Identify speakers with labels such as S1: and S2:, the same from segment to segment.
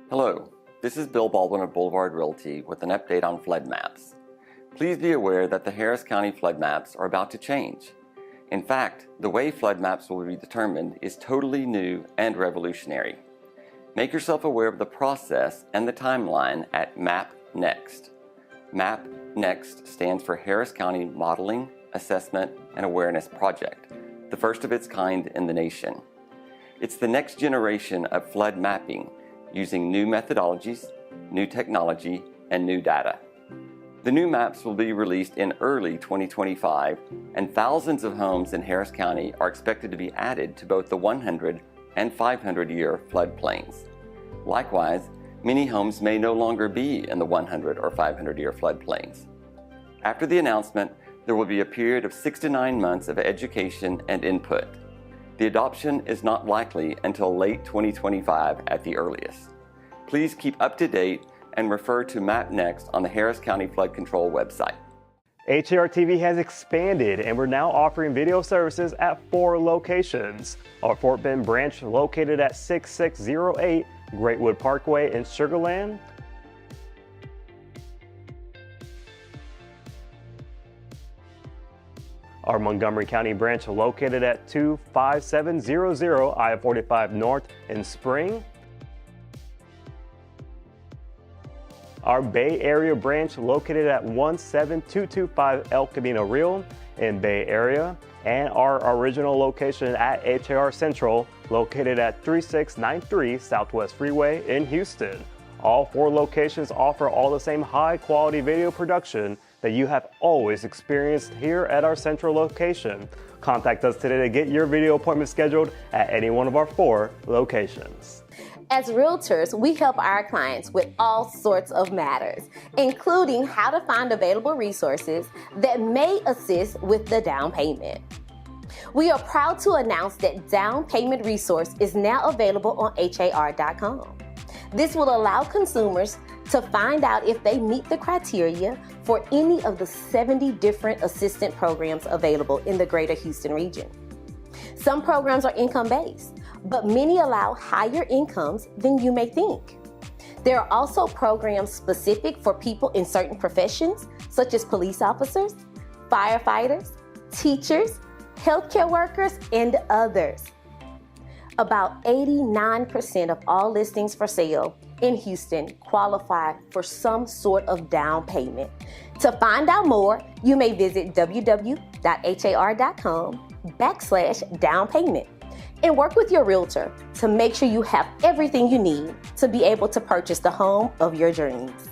S1: Hello, this is Bill Baldwin of Boulevard Realty with an update on flood maps. Please be aware that the Harris County flood maps are about to change. In fact, the way flood maps will be determined is totally new and revolutionary. Make yourself aware of the process and the timeline at Map Next. Map Next stands for Harris County Modeling, Assessment, and Awareness Project, the first of its kind in the nation. It's the next generation of flood mapping using new methodologies, new technology, and new data. The new maps will be released in early 2025, and thousands of homes in Harris County are expected to be added to both the 100 and 500-year floodplains. Likewise, many homes may no longer be in the 100 or 500-year floodplains. After the announcement, there will be a period of 6 to 9 months of education and input. The adoption is not likely until late 2025 at the earliest. Please keep up to date and refer to Map Next on the Harris County Flood Control website.
S2: HAR TV has expanded and we're now offering video services at 4 locations. Our Fort Bend branch located at 6608 Greatwood Parkway in Sugar Land. Our Montgomery County branch located at 25700 I-45 North in Spring. Our Bay Area branch located at 17225 El Camino Real in Bay Area. And our original location at HAR Central located at 3693 Southwest Freeway in Houston. All 4 locations offer all the same high quality video production that you have always experienced here at our central location. Contact us today to get your video appointment scheduled at any one of our 4 locations.
S3: As realtors, we help our clients with all sorts of matters, including how to find available resources that may assist with the down payment. We are proud to announce that Down Payment Resource is now available on har.com. This will allow consumers to find out if they meet the criteria for any of the 70 different assistance programs available in the greater Houston region. Some programs are income-based, but many allow higher incomes than you may think. There are also programs specific for people in certain professions, such as police officers, firefighters, teachers, healthcare workers, and others. About 89% of all listings for sale in Houston qualify for some sort of down payment. To find out more, you may visit www.har.com/down payment and work with your realtor to make sure you have everything you need to be able to purchase the home of your dreams.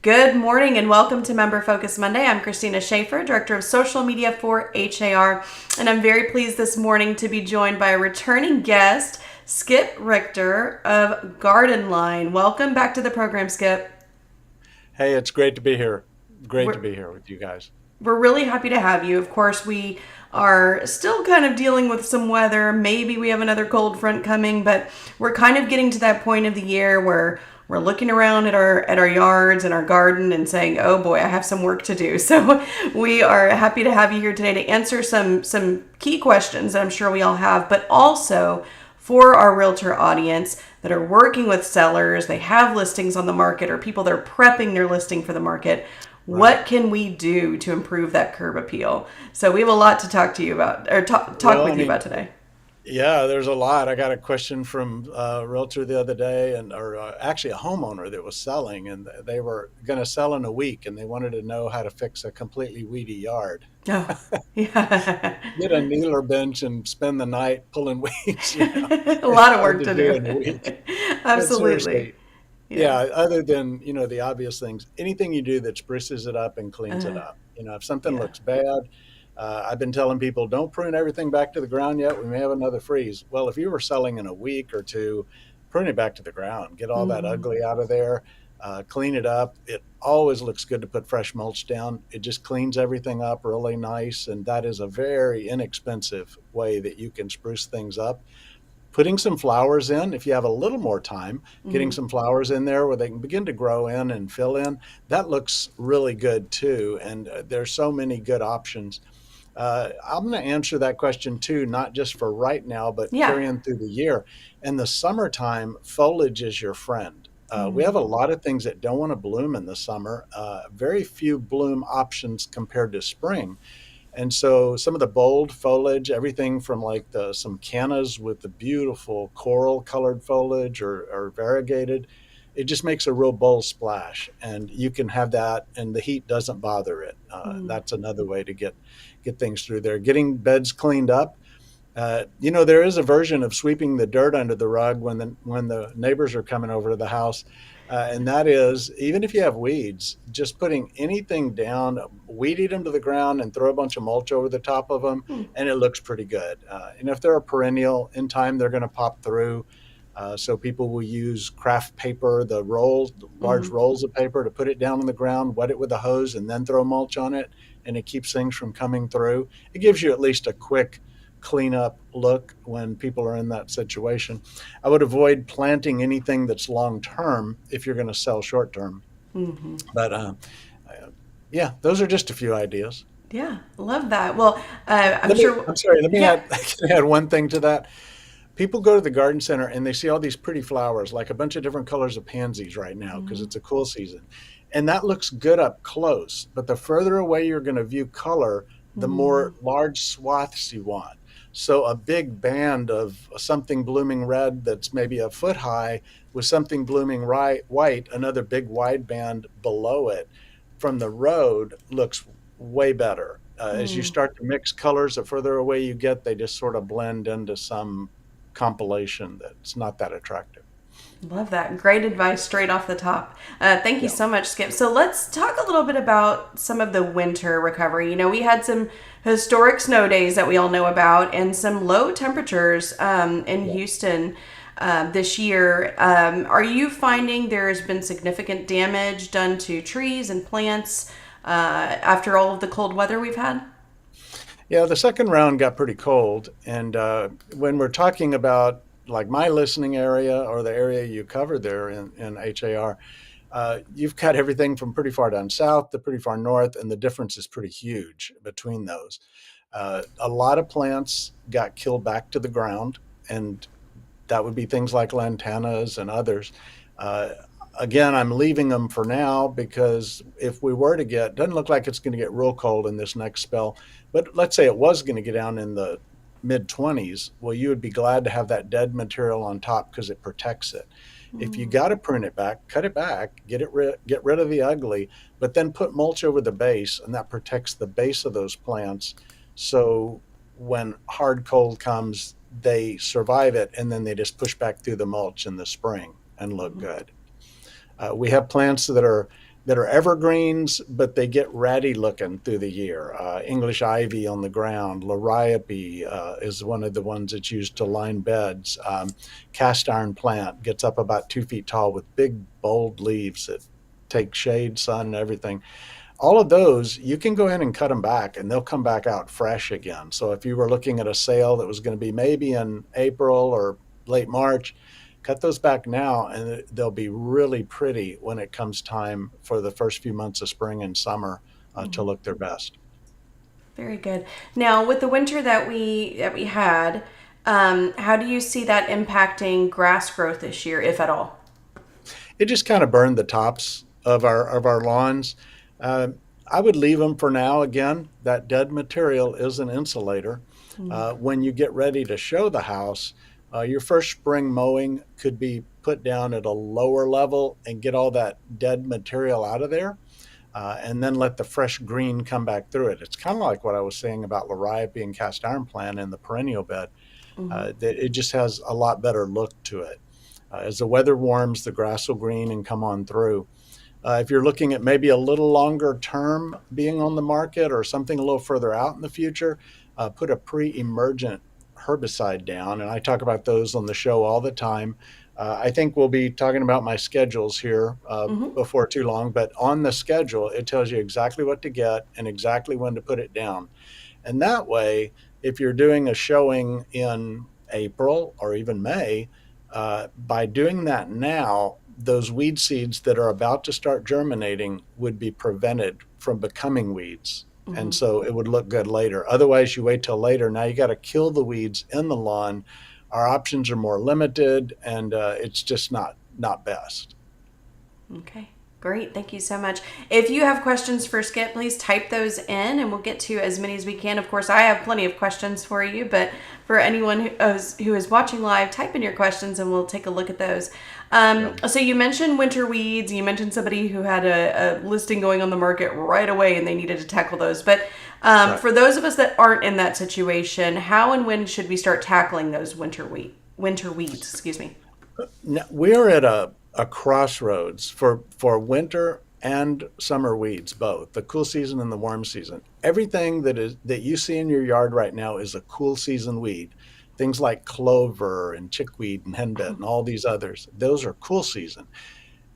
S4: Good morning and welcome to Member Focus Monday. I'm Christina Schaefer, Director of Social Media for HAR, and I'm very pleased this morning to be joined by a returning guest, Skip Richter of GardenLine. Welcome back to the program, Skip.
S5: Hey, it's great to be here. Great to be here with you guys.
S4: We're really happy to have you. Of course, we are still kind of dealing with some weather. Maybe we have another cold front coming, but we're kind of getting to that point of the year where we're looking around at our yards and our garden and saying, oh boy, I have some work to do. So we are happy to have you here today to answer some key questions that I'm sure we all have, but also for our realtor audience that are working with sellers, they have listings on the market, or people that are prepping their listing for the market. Right. What can we do to improve that curb appeal? So we have a lot to talk to you about, or talk with you about today.
S5: Yeah, there's a lot. I got a question from a realtor the other day, or actually a homeowner that was selling, and they were going to sell in a week, and they wanted to know how to fix a completely weedy yard.
S4: Oh, yeah.
S5: Get a kneeler bench and spend the night pulling weeds.
S4: A lot of work to do
S5: in a week.
S4: Absolutely.
S5: Yeah, other than, the obvious things, anything you do that spruces it up and cleans it up. If something looks bad, I've been telling people, don't prune everything back to the ground yet. We may have another freeze. Well, if you were selling in a week or two, prune it back to the ground, get all that
S4: Mm.
S5: ugly out of there, clean it up. It always looks good to put fresh mulch down. It just cleans everything up really nice. And that is a very inexpensive way that you can spruce things up. Putting some flowers in, if you have a little more time, getting
S4: Mhm.
S5: some flowers in there where they can begin to grow in and fill in, that looks really good too. And there's so many good options. I'm going to answer that question too, not just for right now, but
S4: Yeah.
S5: carrying through the year. In the summertime, foliage is your friend. We have a
S4: Mm.
S5: lot of things that don't want to bloom in the summer, very few bloom options compared to spring. And so some of the bold foliage, everything from like some cannas with the beautiful coral colored foliage or variegated, it just makes a real bold splash. And you can have that and the heat doesn't bother it.
S4: Mm.
S5: That's another way to get things through there. Getting beds cleaned up. There is a version of sweeping the dirt under the rug when the neighbors are coming over to the house, and that is even if you have weeds, just putting anything down, weed eat them to the ground, and throw a bunch of mulch over the top of them,
S4: Mm.
S5: and it looks pretty good. And if they're a perennial, in time they're going to pop through. So people will use craft paper, the rolls, large
S4: Mm.
S5: rolls of paper, to put it down on the ground, wet it with a hose, and then throw mulch on it, and it keeps things from coming through. It gives you at least a quick cleanup look when people are in that situation. I would avoid planting anything that's long term if you're going to sell short term.
S4: Mhm.
S5: But yeah, those are just a few ideas.
S4: Yeah, love that. Well, I'm
S5: Let me,
S4: sure.
S5: I'm sorry, let me
S4: Yeah.
S5: add, can I add one thing to that. People go to the garden center and they see all these pretty flowers, like a bunch of different colors of pansies right now because
S4: Mhm.
S5: it's a cool season. And that looks good up close. But the further away you're going to view color, the more
S4: Mm.
S5: large swaths you want. So a big band of something blooming red that's maybe a foot high with something blooming white, another big wide band below it from the road looks way better. As you
S4: Mm.
S5: start to mix colors, the further away you get, they just sort of blend into some compilation that's not that attractive.
S4: Love that. Great advice straight off the top. Thank you
S5: Yeah.
S4: so much, Skip. So let's talk a little bit about some of the winter recovery. You know, we had some historic snow days that we all know about and some low temperatures in
S5: Yeah.
S4: Houston this year. Are you finding there's been significant damage done to trees and plants after all of the cold weather we've had?
S5: Yeah, the second round got pretty cold. And when we're talking about like my listening area or the area you covered there in HAR, you've got everything from pretty far down south to pretty far north, and the difference is pretty huge between those. A lot of plants got killed back to the ground, and that would be things like lantanas and others. Uh, Again, I'm leaving them for now because if we were to get, doesn't look like it's going to get real cold in this next spell, but let's say it was going to get down in the mid 20s. Well, you would be glad to have that dead material on top because it protects it. If you
S4: Mm.
S5: got to prune it back, cut it back, get rid of the ugly, but then put mulch over the base, and that protects the base of those plants. So when hard cold comes, they survive it, and then they just push back through the mulch in the spring and look good. We have plants that are evergreens, but they get ratty looking through the year. English ivy on the ground, liriope is one of the ones that's used to line beds. Cast iron plant gets up about 2 feet tall with big, bold leaves that take shade, sun, and everything. All of those, you can go in and cut them back and they'll come back out fresh again. So if you were looking at a sale that was going to be maybe in April or late March, cut those back now and they'll be really pretty when it comes time for the first few months of spring and summer to look their best.
S4: Very good. Now, with the winter that we had, how do you see that impacting grass growth this year, if at all?
S5: It just kind of burned the tops of our lawns. Uh, I would leave them for now. Again, that dead material is an insulator. When you get ready to show the house, your first spring mowing could be put down at a lower level and get all that dead material out of there, and then let the fresh green come back through it. It's kind of like what I was saying about liriope and cast iron plant in the perennial bed. That it just has a lot better look to it. As the weather warms, the grass will green and come on through. If you're looking at maybe a little longer term being on the market or something a little further out in the future, put a pre-emergent herbicide down. And I talk about those on the show all the time. I think we'll be talking about my schedules here
S4: Hmm.
S5: before too long, but on the schedule, it tells you exactly what to get and exactly when to put it down. And that way, if you're doing a showing in April or even May, by doing that now, those weed seeds that are about to start germinating would be prevented from becoming weeds. And so it would look good later. Otherwise, you wait till later. Now you got to kill the weeds in the lawn. Our options are more limited, and it's just not best.
S4: Okay, great. Thank you so much. If you have questions for Skip, please type those in and we'll get to as many as we can. Of course, I have plenty of questions for you, but for anyone who is watching live, type in your questions and we'll take a look at those. So you mentioned winter weeds. You mentioned somebody who had a listing going on the market right away and they needed to tackle those. But
S5: Right.
S4: for those of us that aren't in that situation, how and when should we start tackling those winter weeds? Excuse me.
S5: Now, we're at a crossroads for winter and summer weeds, both the cool season and the warm season. Everything that you see in your yard right now is a cool season weed. Things like clover and chickweed and henbit and all these others, those are cool season.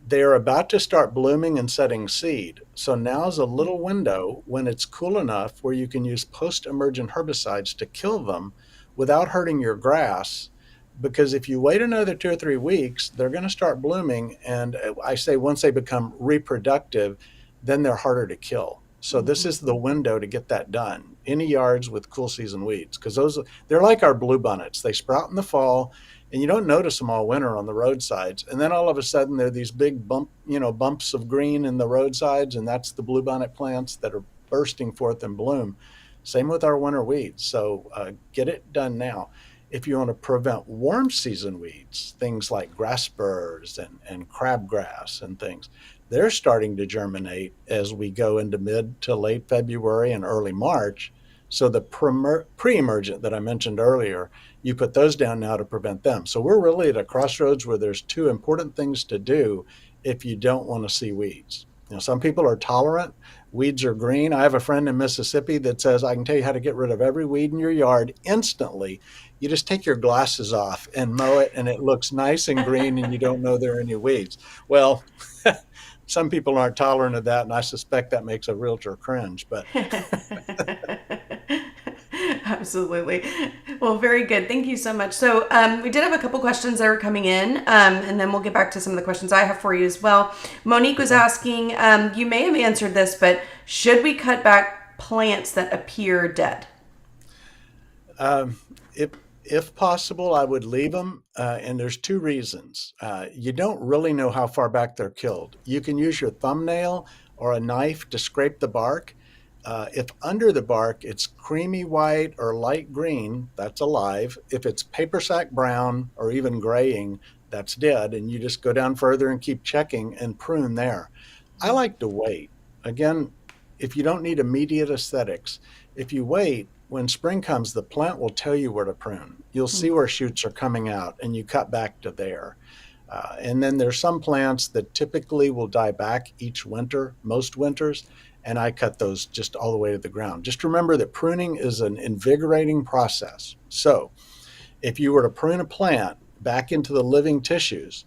S5: They're about to start blooming and setting seed. So now's a little window when it's cool enough where you can use post-emergent herbicides to kill them without hurting your grass. Because if you wait another 2 or 3 weeks, they're going to start blooming. And I say once they become reproductive, then they're harder to kill. So this is the window to get that done. Any yards with cool season weeds, because they're like our bluebonnets. They sprout in the fall, and you don't notice them all winter on the roadsides. And then all of a sudden, there are these big bumps of green in the roadsides, and that's the bluebonnet plants that are bursting forth in bloom. Same with our winter weeds. So get it done now. If you want to prevent warm season weeds, things like grass burrs and crabgrass and things, they're starting to germinate as we go into mid to late February and early March. So the pre-emergent that I mentioned earlier, you put those down now to prevent them. So we're really at a crossroads where there's two important things to do if you don't want to see weeds. Some people are tolerant. Weeds are green. I have a friend in Mississippi that says, I can tell you how to get rid of every weed in your yard instantly. You just take your glasses off and mow it, and it looks nice and green, and you don't know there are any weeds. Well, some people aren't tolerant of that, and I suspect that makes a realtor cringe. But
S4: Absolutely. Well, very good. Thank you so much. So we did have a couple questions that are coming in, and then we'll get back to some of the questions I have for you as well. Monique was asking, you may have answered this, but should we cut back plants that appear dead?
S5: if possible, I would leave them. And there's two reasons. You don't really know how far back they're killed. You can use your thumbnail or a knife to scrape the bark. If under the bark it's creamy white or light green, that's alive. If it's paper sack brown or even graying, that's dead. And you just go down further and keep checking and prune there. I like to wait. Again, if you don't need immediate aesthetics, if you wait, when spring comes, the plant will tell you where to prune. You'll see where shoots are coming out, and you cut back to there. And then there's some plants that typically will die back each winter, most winters, and I cut those just all the way to the ground. Just remember that pruning is an invigorating process. So if you were to prune a plant back into the living tissues,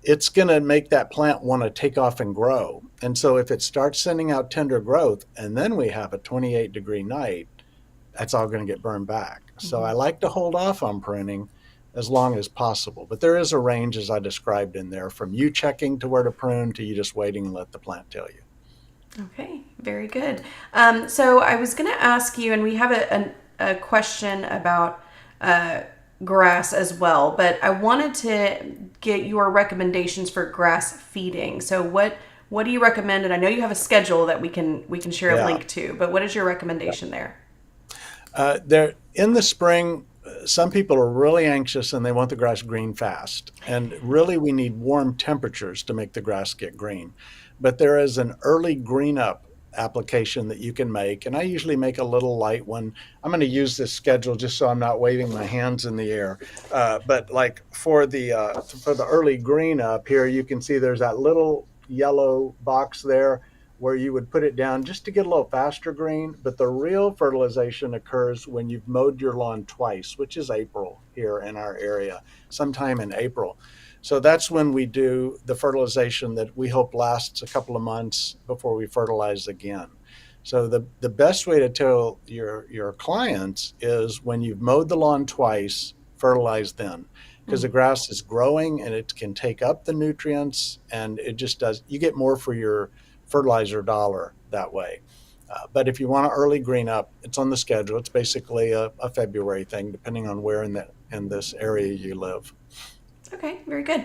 S5: it's going to make that plant want to take off and grow. And so if it starts sending out tender growth and then we have a 28-degree night, that's all going to get burned back. So I like to hold off on pruning as long as possible. But there is a range, as I described in there, from you checking to where to prune to you just waiting and let the plant tell you.
S4: Okay, very good. So I was going to ask you, and we have a question about grass as well, but I wanted to get your recommendations for grass feeding. So what do you recommend? And I know you have a schedule that we can share a link to, but what is your recommendation there?
S5: There in the spring, some people are really anxious and they want the grass green fast. And really, we need warm temperatures to make the grass get green. But there is an early green up application that you can make. And I usually make a little light one. I'm going to use this schedule just so I'm not waving my hands in the air. But like for the early green up here, you can see there's that little yellow box there where you would put it down just to get a little faster green. But the real fertilization occurs when you've mowed your lawn twice, which is April here in our area, sometime in April. So that's when we do the fertilization that we hope lasts a couple of months before we fertilize again. So the best way to tell your clients is when you've mowed the lawn twice, fertilize then, because the grass is growing and it can take up the nutrients, and it just does. You get more for your fertilizer dollar that way. But if you want to early green up, it's on the schedule. It's basically a February thing, depending on where in this area you live.
S4: Okay, very good.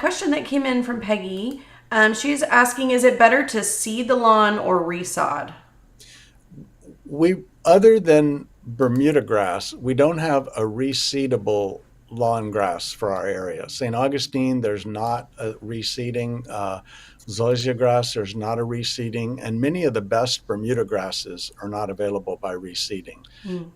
S4: Question that came in from Peggy. She's asking, is it better to seed the lawn or resod?
S5: Other than Bermuda grass, we don't have a reseedable lawn grass for our area. St. Augustine, there's not a reseeding. Zoysia grass, there's not a reseeding. And many of the best Bermuda grasses are not available by reseeding.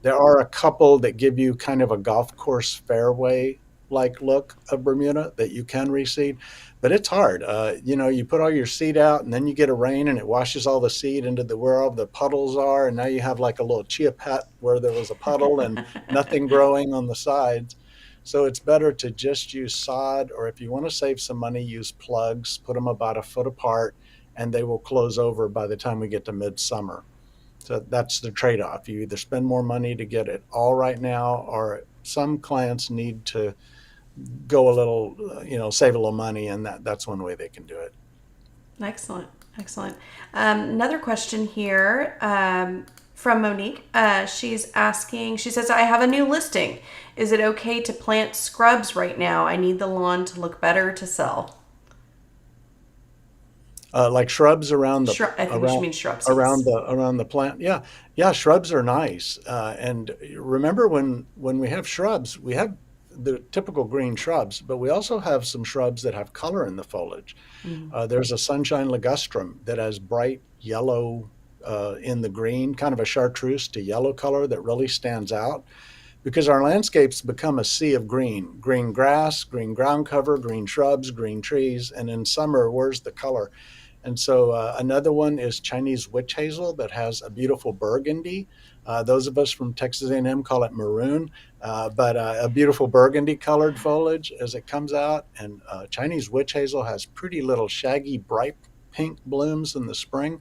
S5: There are a couple that give you kind of a golf course fairway like look of Bermuda that you can reseed, but it's hard. You put all your seed out and then you get a rain and it washes all the seed into where all the puddles are. And now you have like a little chia pet where there was a puddle and nothing growing on the sides. So it's better to just use sod, or if you want to save some money, use plugs, put them about a foot apart, and they will close over by the time we get to midsummer. So that's the trade-off. You either spend more money to get it all right now, or some clients need to go a little, save a little money, and that's one way they can do it.
S4: Excellent. Another question here from Monique. She's asking, she says, I have a new listing. Is it okay to plant scrubs right now? I need the lawn to look better to sell.
S5: Like shrubs around the
S4: I think she means shrubs.
S5: around the plant. Yeah, shrubs are nice. And remember, when we have shrubs, we have the typical green shrubs, but we also have some shrubs that have color in the foliage. There's a sunshine ligustrum that has bright yellow in the green, kind of a chartreuse to yellow color that really stands out, because our landscapes become a sea of green grass, green ground cover, green shrubs, green trees, and in summer, where's the color? And so another one is Chinese witch hazel that has a beautiful burgundy. Those of us from Texas A&M call it maroon, but a beautiful burgundy colored foliage as it comes out. And Chinese witch hazel has pretty little shaggy, bright pink blooms in the spring.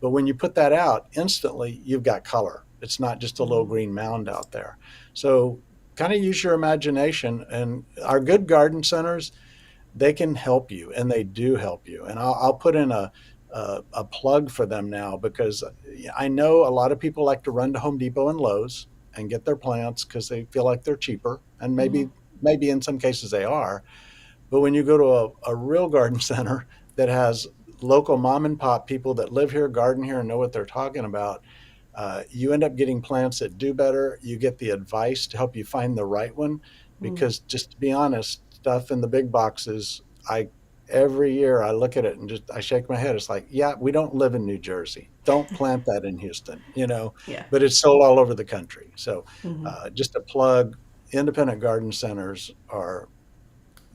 S5: But when you put that out, instantly you've got color. It's not just a little green mound out there. So kind of use your imagination. And our good garden centers, they can help you, and they do help you. And I'll put in a plug for them now, because I know a lot of people like to run to Home Depot and Lowe's and get their plants because they feel like they're cheaper, and maybe in some cases they are. But when you go to a real garden center that has local mom and pop people that live here, garden here, and know what they're talking about, you end up getting plants that do better. You get the advice to help you find the right one, because just to be honest, stuff in the big boxes, every year I look at it and I shake my head. It's like, yeah, we don't live in New Jersey. Don't plant that in Houston,
S4: Yeah.
S5: But it's sold all over the country. So just a plug, independent garden centers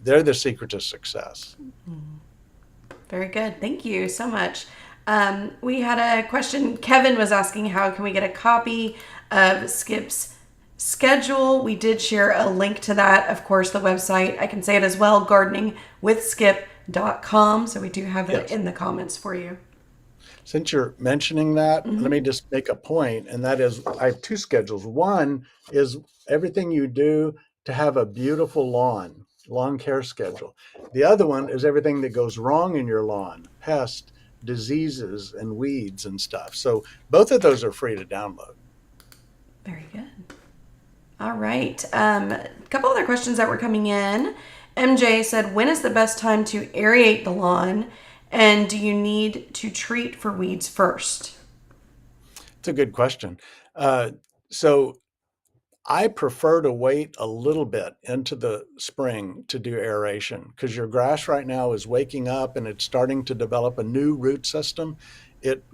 S5: they're the secret to success.
S4: Very good. Thank you so much. We had a question. Kevin was asking, how can we get a copy of Skip's schedule? We did share a link to that. Of course, the website, I can say it as well, gardeningwithskip.com. So we do have it in the comments for you.
S5: Since you're mentioning that, let me just make a point, and that is I have two schedules. One is everything you do to have a beautiful lawn care schedule. The other one is everything that goes wrong in your lawn, pests, diseases, and weeds and stuff. So both of those are free to download.
S4: Very good. All right. A couple other questions that were coming in. MJ said, when is the best time to aerate the lawn? And do you need to treat for weeds first?
S5: It's a good question. So I prefer to wait a little bit into the spring to do aeration, because your grass right now is waking up and it's starting to develop a new root system.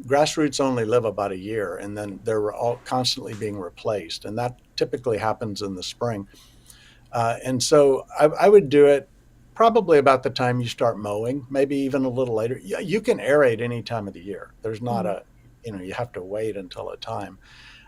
S5: Grass roots only live about a year, and then they're all constantly being replaced. And that typically happens in the spring. And so I would do it probably about the time you start mowing, maybe even a little later. You can aerate any time of the year. There's not you have to wait until a time.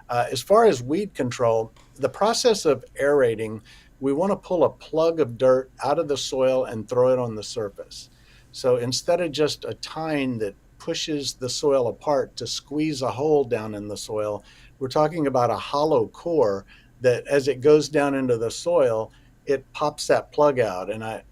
S5: As far as weed control, the process of aerating, we want to pull a plug of dirt out of the soil and throw it on the surface. So instead of just a tine that pushes the soil apart to squeeze a hole down in the soil, we're talking about a hollow core that as it goes down into the soil, it pops that plug out. And I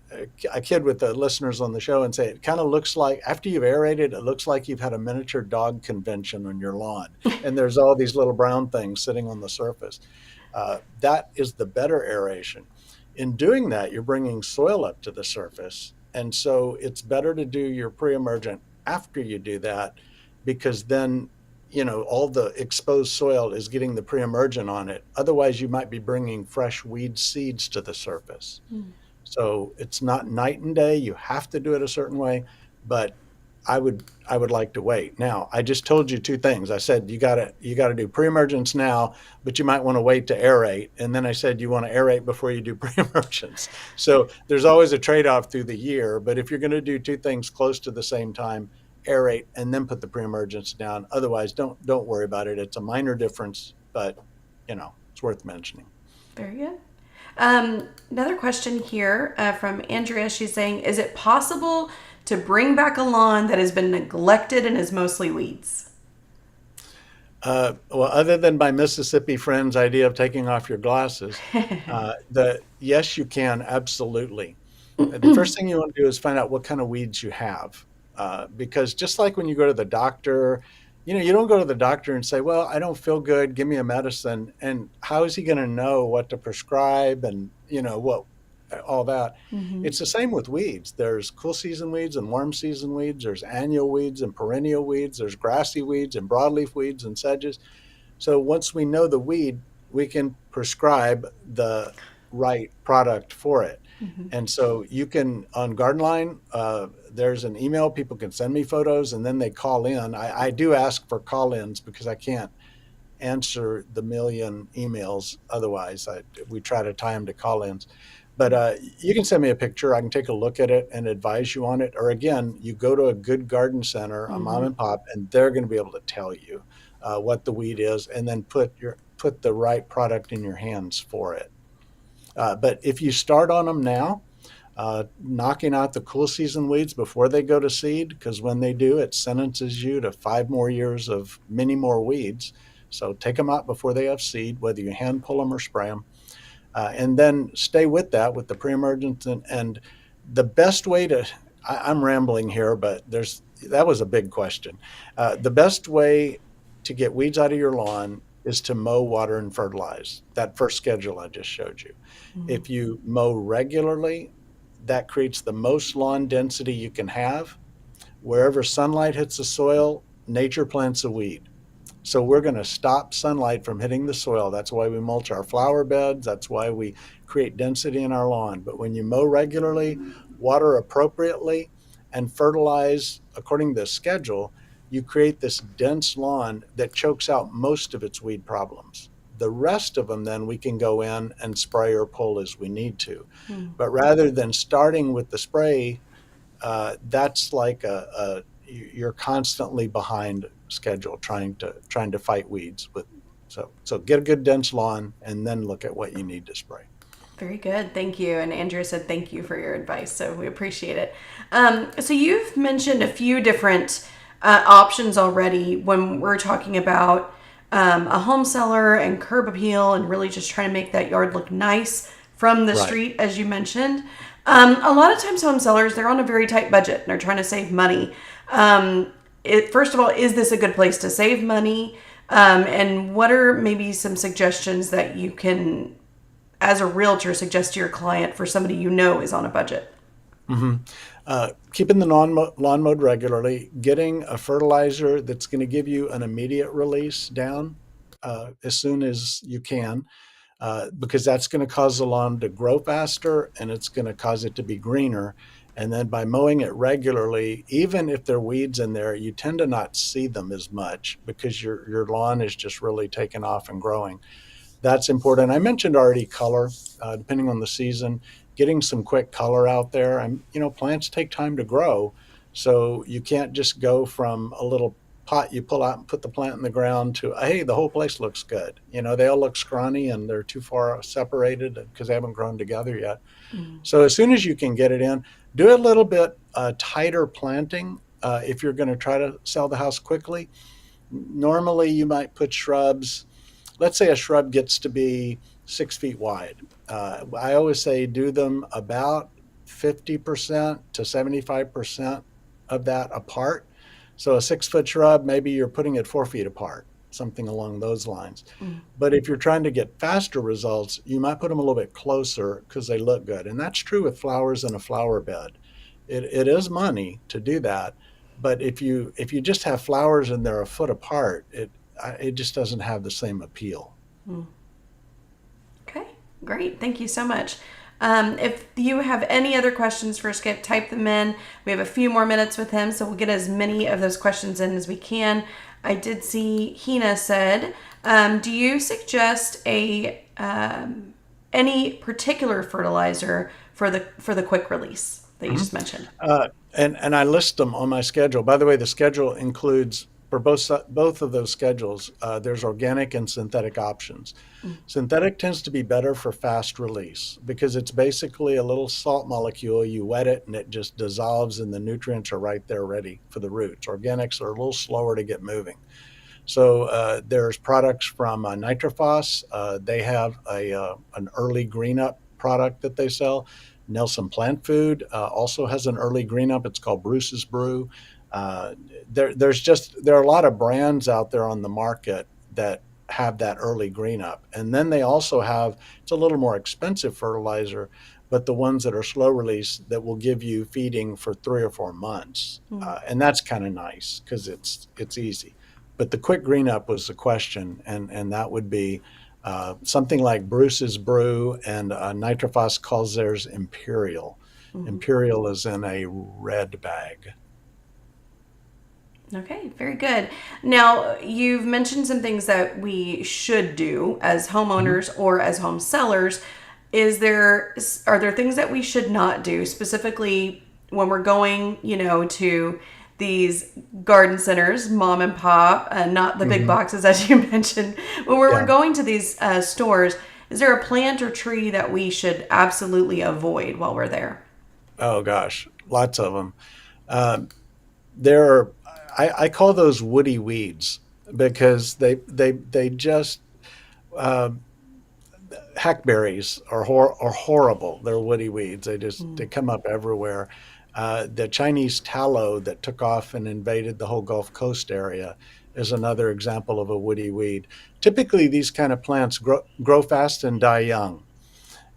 S5: kid with the listeners on the show and say it kind of looks like, after you've aerated, it looks like you've had a miniature dog convention on your lawn. And there's all these little brown things sitting on the surface. That is the better aeration. In doing that, you're bringing soil up to the surface. And so it's better to do your pre-emergent after you do that, because then, all the exposed soil is getting the pre-emergent on it. Otherwise, you might be bringing fresh weed seeds to the surface. So it's not night and day. You have to do it a certain way, but I would like to wait. Now, I just told you two things. I said you got to do pre-emergence now, but you might want to wait to aerate. And then I said you want to aerate before you do pre-emergence. So there's always a trade-off through the year. But if you're going to do two things close to the same time, aerate and then put the pre-emergence down. Otherwise, don't worry about it. It's a minor difference, but it's worth mentioning.
S4: Very good. Another question here from Andrea. She's saying, is it possible to bring back a lawn that has been neglected and is mostly weeds?
S5: Well, other than my Mississippi friend's idea of taking off your glasses, yes, you can, absolutely. The first thing you want to do is find out what kind of weeds you have. Because just like when you go to the doctor, you don't go to the doctor and say, well, I don't feel good, give me a medicine. And how is he going to know what to prescribe and, all that? It's the same with weeds. There's cool season weeds and warm season weeds. There's annual weeds and perennial weeds. There's grassy weeds and broadleaf weeds and sedges. So once we know the weed, we can prescribe the right product for it. And so you can, on GardenLine, there's an email, people can send me photos and then they call in. I do ask for call-ins because I can't answer the million emails otherwise. We try to tie them to call-ins. But you can send me a picture. I can take a look at it and advise you on it. Or again, you go to a good garden center, a mom and pop, and they're going to be able to tell you what the weed is and then put the right product in your hands for it. But if you start on them now, knocking out the cool season weeds before they go to seed, because when they do, it sentences you to 5 more years of many more weeds. So take them out before they have seed, whether you hand pull them or spray them. And then stay with that with the pre-emergence. And the best way I'm rambling here, but that was a big question. The best way to get weeds out of your lawn is to mow, water, and fertilize. That first schedule I just showed you. If you mow regularly, that creates the most lawn density you can have. Wherever sunlight hits the soil, nature plants a weed. So we're going to stop sunlight from hitting the soil. That's why we mulch our flower beds. That's why we create density in our lawn. But when you mow regularly, water appropriately, and fertilize according to the schedule, you create this dense lawn that chokes out most of its weed problems. The rest of them, then we can go in and spray or pull as we need to. But rather than starting with the spray, that's like you're constantly behind schedule trying to fight weeds with. So get a good dense lawn and then look at what you need to spray.
S4: Very good. Thank you. And Andrea said thank you for your advice. So we appreciate it. So you've mentioned a few different options already when we're talking about a home cellar and curb appeal and really just trying to make that yard look nice from the street, as you mentioned. A lot of times home sellers, they're on a very tight budget and they're trying to save money. First of all, is this a good place to save money? And what are maybe some suggestions that you can, as a realtor, suggest to your client for somebody is on a budget?
S5: Keeping the lawn mowed regularly, getting a fertilizer that's going to give you an immediate release down as soon as you can, because that's going to cause the lawn to grow faster and it's going to cause it to be greener. And then by mowing it regularly, even if there are weeds in there, you tend to not see them as much because your lawn is just really taking off and growing. That's important. I mentioned already color, depending on the season. getting some quick color out there. And, plants take time to grow. So you can't just go from a little pot you pull out and put the plant in the ground to, hey, the whole place looks good. They all look scrawny and they're too far separated because they haven't grown together yet. So as soon as you can get it in, do a little bit tighter planting if you're going to try to sell the house quickly. Normally you might put shrubs. Let's say a shrub gets to be 6 feet wide. I always say do them about 50% to 75% of that apart. So a 6-foot shrub, maybe you're putting it 4 feet apart, something along those lines. But if you're trying to get faster results, you might put them a little bit closer because they look good. And that's true with flowers in a flower bed. It is money to do that. But if you just have flowers and they're a foot apart, it just doesn't have the same appeal.
S4: Okay, great. Thank you so much. If you have any other questions for Skip, type them in. We have a few more minutes with him, so we'll get as many of those questions in as we can. I did see Hina said, do you suggest any particular fertilizer for the quick release that you just mentioned?
S5: And I list them on my schedule. By the way, the schedule includes, for both of those schedules, there's organic and synthetic options. Synthetic tends to be better for fast release because it's basically a little salt molecule. You wet it and it just dissolves and the nutrients are right there ready for the roots. Organics are a little slower to get moving. So there's products from Nitrophos. They have an early green up product that they sell. Nelson Plant Food also has an early green up. It's called Bruce's Brew. There are a lot of brands out there on the market that have that early green up. And then they also have, it's a little more expensive fertilizer, but the ones that are slow release that will give you feeding for 3 or 4 months. And that's kind of nice because it's easy. But the quick green up was the question, and that would be something like Bruce's Brew, and Nitrophos calls theirs Imperial. Imperial is in a red bag.
S4: Okay, very good. Now, you've mentioned some things that we should do as homeowners or as home sellers. Are there things that we should not do, specifically when we're going, to these garden centers, mom and pop, not the big boxes as you mentioned. When we're going to these stores, is there a plant or tree that we should absolutely avoid while we're there?
S5: Oh gosh, lots of them. I call those woody weeds because they just hackberries are horrible. They're woody weeds. They come up everywhere. The Chinese tallow that took off and invaded the whole Gulf Coast area is another example of a woody weed. Typically, these kind of plants grow fast and die young.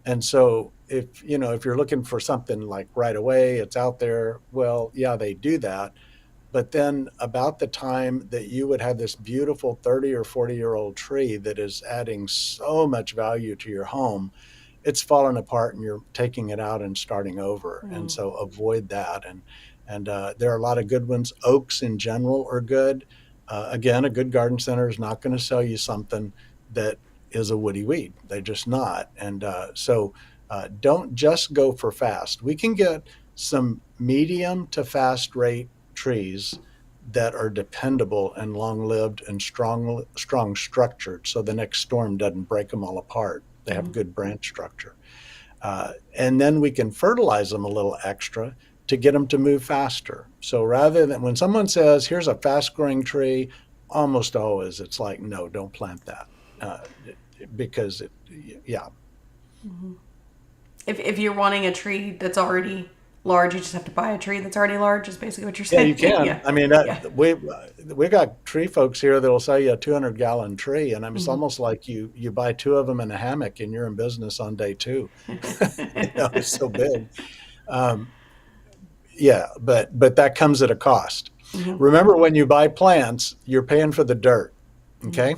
S5: And so if you're looking for something like right away, it's out there, well, yeah, they do that. But then about the time that you would have this beautiful 30 or 40-year-old tree that is adding so much value to your home, it's falling apart and you're taking it out and starting over. And so avoid that. And there are a lot of good ones. Oaks in general are good. Again, a good garden center is not going to sell you something that is a woody weed. They're just not. And so don't just go for fast. We can get some medium to fast rate trees that are dependable and long-lived and strong structured, so the next storm doesn't break them all apart. They have good branch structure. And then we can fertilize them a little extra to get them to move faster. So rather than when someone says, here's a fast-growing tree, almost always it's like, no, don't plant that. Because,
S4: If you're wanting a tree that's already large, you just have to buy a tree that's already large, is basically what you're saying.
S5: Yeah, you can. Yeah. I mean, we got tree folks here that'll sell you a 200-gallon tree, and it's almost like you buy 2 of them in a hammock and you're in business on day 2. It's so big. But that comes at a cost. Remember, when you buy plants, you're paying for the dirt. Okay,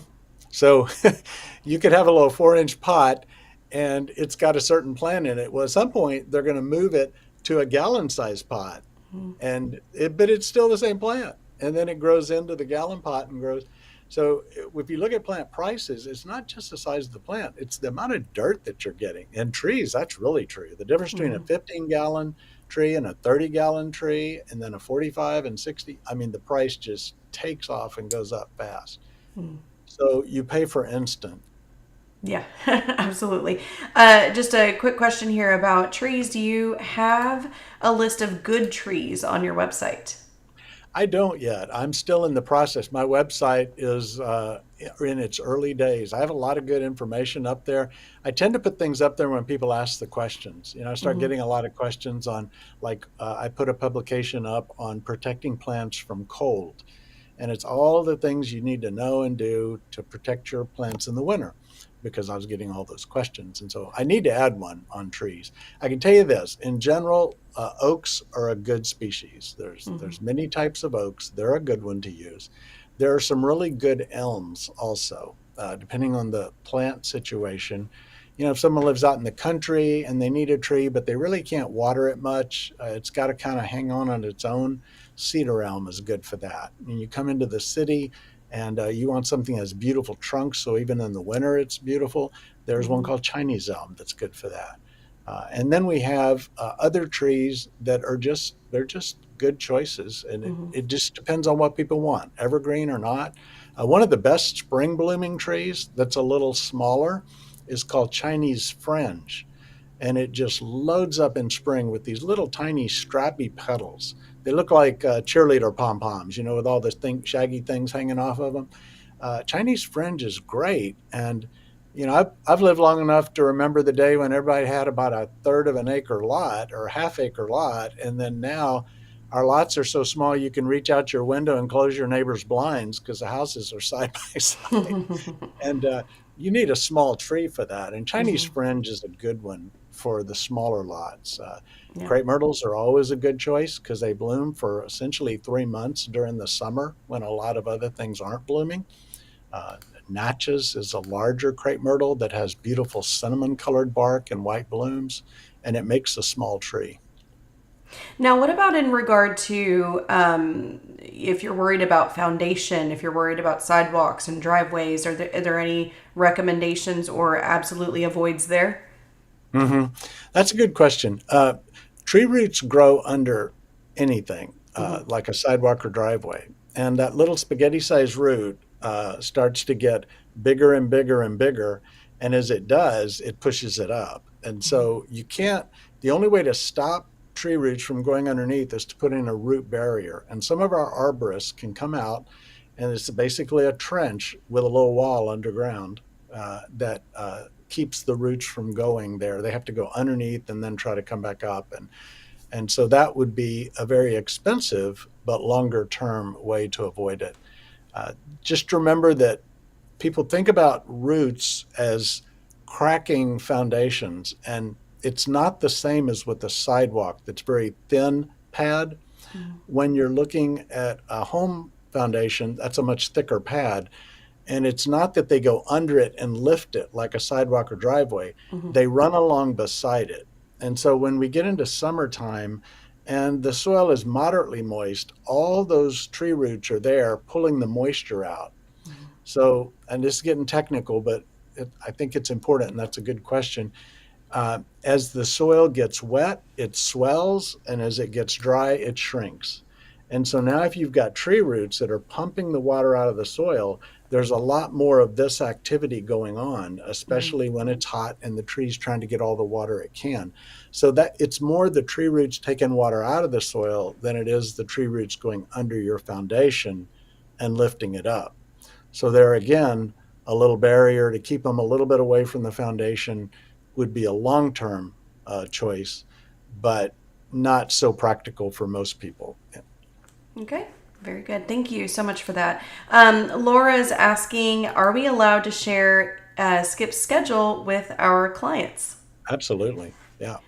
S5: so you could have a little 4-inch pot, and it's got a certain plant in it. Well, at some point, they're going to move it to a gallon-sized pot, but it's still the same plant, and then it grows into the gallon pot and grows. So if you look at plant prices, it's not just the size of the plant, it's the amount of dirt that you're getting. In trees, that's really true. The difference between a 15-gallon tree and a 30-gallon tree, and then a 45 and 60, I mean, the price just takes off and goes up fast. So you pay for instant.
S4: Yeah, absolutely. Just a quick question here about trees. Do you have a list of good trees on your website?
S5: I don't yet. I'm still in the process. My website is in its early days. I have a lot of good information up there. I tend to put things up there when people ask the questions. I start getting a lot of questions on, like, I put a publication up on protecting plants from cold. And it's all the things you need to know and do to protect your plants in the winter, because I was getting all those questions. And so I need to add one on trees. I can tell you this, in general, oaks are a good species. There's many types of oaks. They're a good one to use. There are some really good elms also, depending on the plant situation. If someone lives out in the country and they need a tree, but they really can't water it much, it's got to kind of hang on its own. Cedar elm is good for that. And you come into the city and you want something that has beautiful trunks, so even in the winter it's beautiful. There's one called Chinese elm that's good for that. And then we have other trees that they're just good choices, and it just depends on what people want, evergreen or not. One of the best spring blooming trees that's a little smaller is called Chinese fringe, and it just loads up in spring with these little tiny strappy petals. They look like cheerleader pom-poms, with all the shaggy things hanging off of them. Chinese fringe is great, and I've lived long enough to remember the day when everybody had about a third of an acre lot or a half-acre lot, and then now our lots are so small you can reach out your window and close your neighbor's blinds because the houses are side by side. And you need a small tree for that. And Chinese fringe is a good one for the smaller lots. Crepe myrtles are always a good choice because they bloom for essentially 3 months during the summer when a lot of other things aren't blooming. Natchez is a larger crepe myrtle that has beautiful cinnamon colored bark and white blooms, and it makes a small tree.
S4: Now, what about in regard to if you're worried about foundation, if you're worried about sidewalks and driveways, are there any recommendations or absolutely avoids there?
S5: That's a good question. Tree roots grow under anything, like a sidewalk or driveway. And that little spaghetti-sized root starts to get bigger and bigger and bigger. And as it does, it pushes it up. And so the only way to stop tree roots from going underneath is to put in a root barrier. And some of our arborists can come out, and it's basically a trench with a little wall underground that keeps the roots from going there. They have to go underneath and then try to come back up. And so that would be a very expensive but longer term way to avoid it. Just remember that people think about roots as cracking foundations, and it's not the same as with a sidewalk that's very thin pad. When you're looking at a home foundation, that's a much thicker pad. And it's not that they go under it and lift it like a sidewalk or driveway. They run along beside it. And so when we get into summertime and the soil is moderately moist, all those tree roots are there pulling the moisture out. So, and this is getting technical, but I think it's important, and that's a good question. As the soil gets wet, it swells, and as it gets dry, it shrinks. And so now if you've got tree roots that are pumping the water out of the soil, there's a lot more of this activity going on, especially when it's hot and the tree's trying to get all the water it can. So that it's more the tree roots taking water out of the soil than it is the tree roots going under your foundation and lifting it up. So there again, a little barrier to keep them a little bit away from the foundation would be a long-term choice, but not so practical for most people.
S4: Okay, very good. Thank you so much for that. Laura is asking, are we allowed to share Skip's schedule with our clients?
S5: Absolutely, yeah.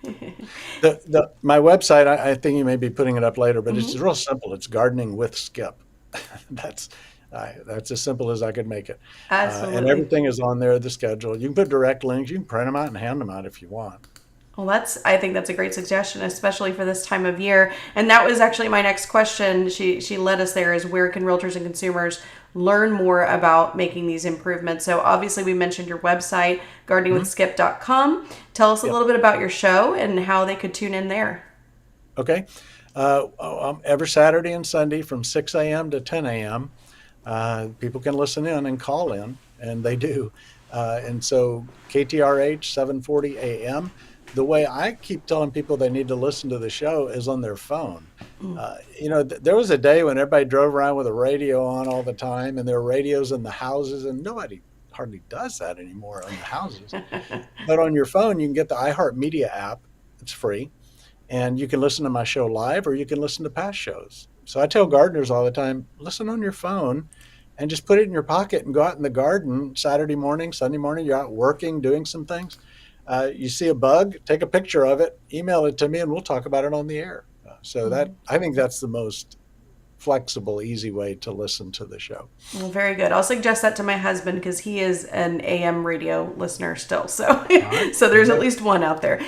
S5: My website, I think you may be putting it up later, but it's real simple. It's Gardening with Skip. That's as simple as I could make it.
S4: Absolutely.
S5: And everything is on there, the schedule. You can put direct links. You can print them out and hand them out if you want.
S4: Well, I think that's a great suggestion, especially for this time of year. And that was actually my next question. She led us there is, where can realtors and consumers learn more about making these improvements. So obviously we mentioned your website, gardeningwithskip.com. Tell us a little bit about your show and how they could tune in there.
S5: Okay. Every Saturday and Sunday from 6 a.m. to 10 a.m., people can listen in and call in, and they do. And so KTRH 740 a.m. The way I keep telling people they need to listen to the show is on their phone. There was a day when everybody drove around with a radio on all the time, and there were radios in the houses, and nobody hardly does that anymore in the houses. But on your phone, you can get the iHeartMedia app. It's free. And you can listen to my show live, or you can listen to past shows. So I tell gardeners all the time, listen on your phone and just put it in your pocket and go out in the garden Saturday morning, Sunday morning. You're out working, doing some things. You see a bug, take a picture of it, email it to me, and we'll talk about it on the air. I think that's the most flexible, easy way to listen to the show.
S4: Well, very good. I'll suggest that to my husband because he is an AM radio listener still. So, so there's at least one out there.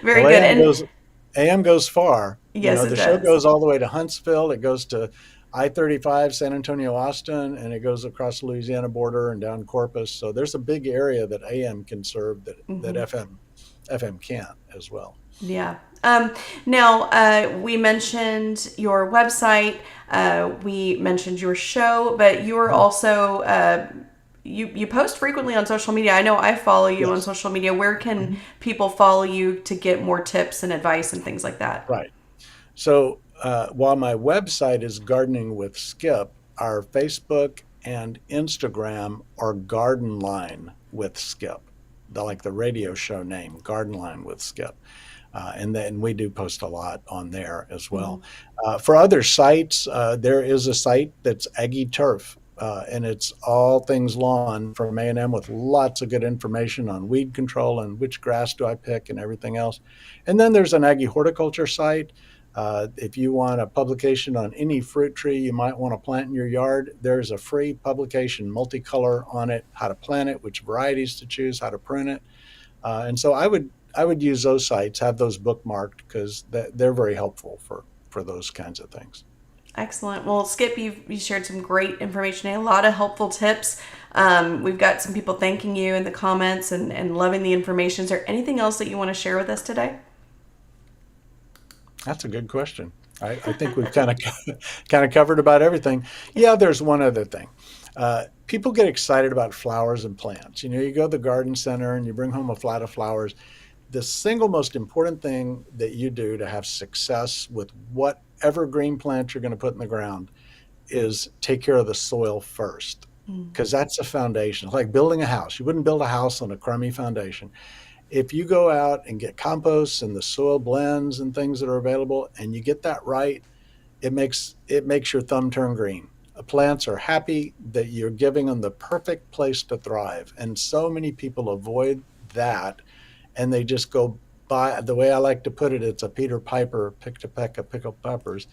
S4: Very good.
S5: AM goes far.
S4: Yes,
S5: the show goes all the way to Huntsville. It goes to I-35, San Antonio, Austin, and it goes across the Louisiana border and down Corpus. So there's a big area that AM can serve that FM can't as well.
S4: Yeah. Now, we mentioned your website, we mentioned your show, but you are also, you post frequently on social media. I know I follow you on social media. Where can people follow you to get more tips and advice and things like that?
S5: Right. So while my website is Gardening with Skip, our Facebook and Instagram are GardenLine with Skip, like the radio show name, GardenLine with Skip. And then we do post a lot on there as well. For other sites, there is a site that's Aggie Turf, and it's all things lawn from A&M with lots of good information on weed control and which grass do I pick and everything else. And then there's an Aggie Horticulture site. If you want a publication on any fruit tree you might want to plant in your yard, there's a free publication, multicolor on it, how to plant it, which varieties to choose, how to prune it. And so I would use those sites, have those bookmarked, because they're very helpful for those kinds of things.
S4: Excellent. Well, Skip, you shared some great information, a lot of helpful tips. We've got some people thanking you in the comments and loving the information. Is there anything else that you want to share with us today?
S5: That's a good question. I think we've kind of covered about everything. Yeah, there's one other thing. People get excited about flowers and plants. You go to the garden center and you bring home a flat of flowers. The single most important thing that you do to have success with whatever green plant you're going to put in the ground is take care of the soil first, because that's the foundation. It's like building a house. You wouldn't build a house on a crummy foundation. If you go out and get compost and the soil blends and things that are available and you get that right, it makes your thumb turn green. Plants are happy that you're giving them the perfect place to thrive. And so many people avoid that, and they just go by, the way I like to put it, it's a Peter Piper pick to peck of pickled peppers.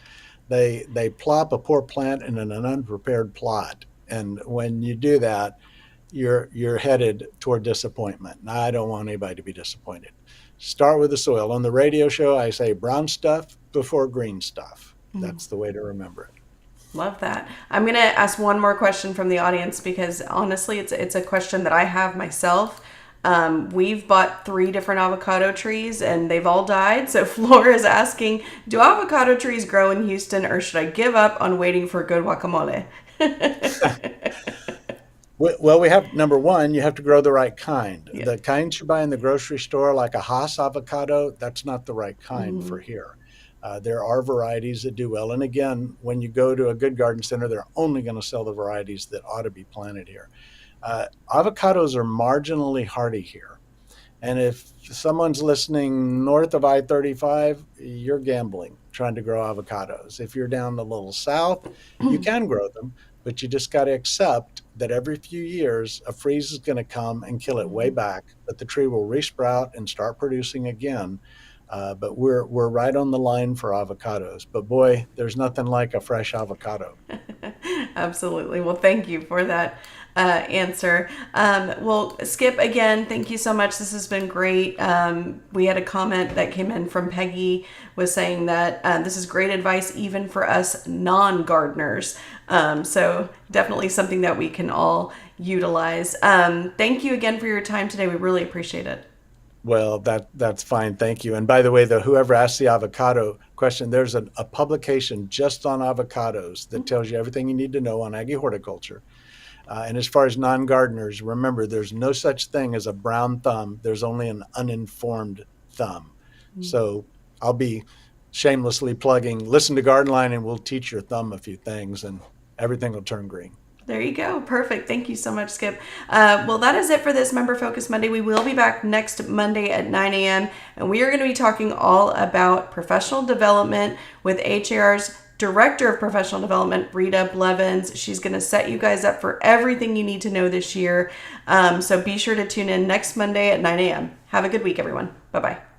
S5: They plop a poor plant in an unprepared plot. And when you do that, you're headed toward disappointment. And I don't want anybody to be disappointed. Start with the soil. On the radio show, I say brown stuff before green stuff. That's the way to remember it.
S4: Love that. I'm going to ask one more question from the audience, because honestly, it's a question that I have myself. We've bought 3 different avocado trees and they've all died. So Flora is asking, do avocado trees grow in Houston, or should I give up on waiting for good guacamole?
S5: Well, we have, number one, you have to grow the right kind.
S4: Yeah.
S5: The kinds you buy in the grocery store, like a Haas avocado, that's not the right kind for here. There are varieties that do well. And again, when you go to a good garden center, they're only going to sell the varieties that ought to be planted here. Avocados are marginally hardy here. And if someone's listening north of I-35, you're gambling trying to grow avocados. If you're down a little south, you can grow them, but you just got to accept that every few years a freeze is going to come and kill it way back, but the tree will resprout and start producing again. But we're right on the line for avocados. But boy, there's nothing like a fresh avocado.
S4: Absolutely. Well, thank you for that answer. Well, Skip, again, thank you so much. This has been great. We had a comment that came in from Peggy was saying that this is great advice even for us non-gardeners. So definitely something that we can all utilize. Thank you again for your time today. We really appreciate it.
S5: Well, that's fine. Thank you. And by the way, whoever asked the avocado question, there's a publication just on avocados that tells you everything you need to know on Aggie horticulture. And as far as non-gardeners, remember, there's no such thing as a brown thumb. There's only an uninformed thumb. So I'll be shamelessly plugging, listen to GardenLine and we'll teach your thumb a few things and everything will turn green.
S4: There you go. Perfect. Thank you so much, Skip. Well, that is it for this Member Focus Monday. We will be back next Monday at 9 a.m. and we are going to be talking all about professional development with HAR's Director of Professional Development, Rita Blevins. She's going to set you guys up for everything you need to know this year. So be sure to tune in next Monday at 9 a.m. Have a good week, everyone. Bye-bye.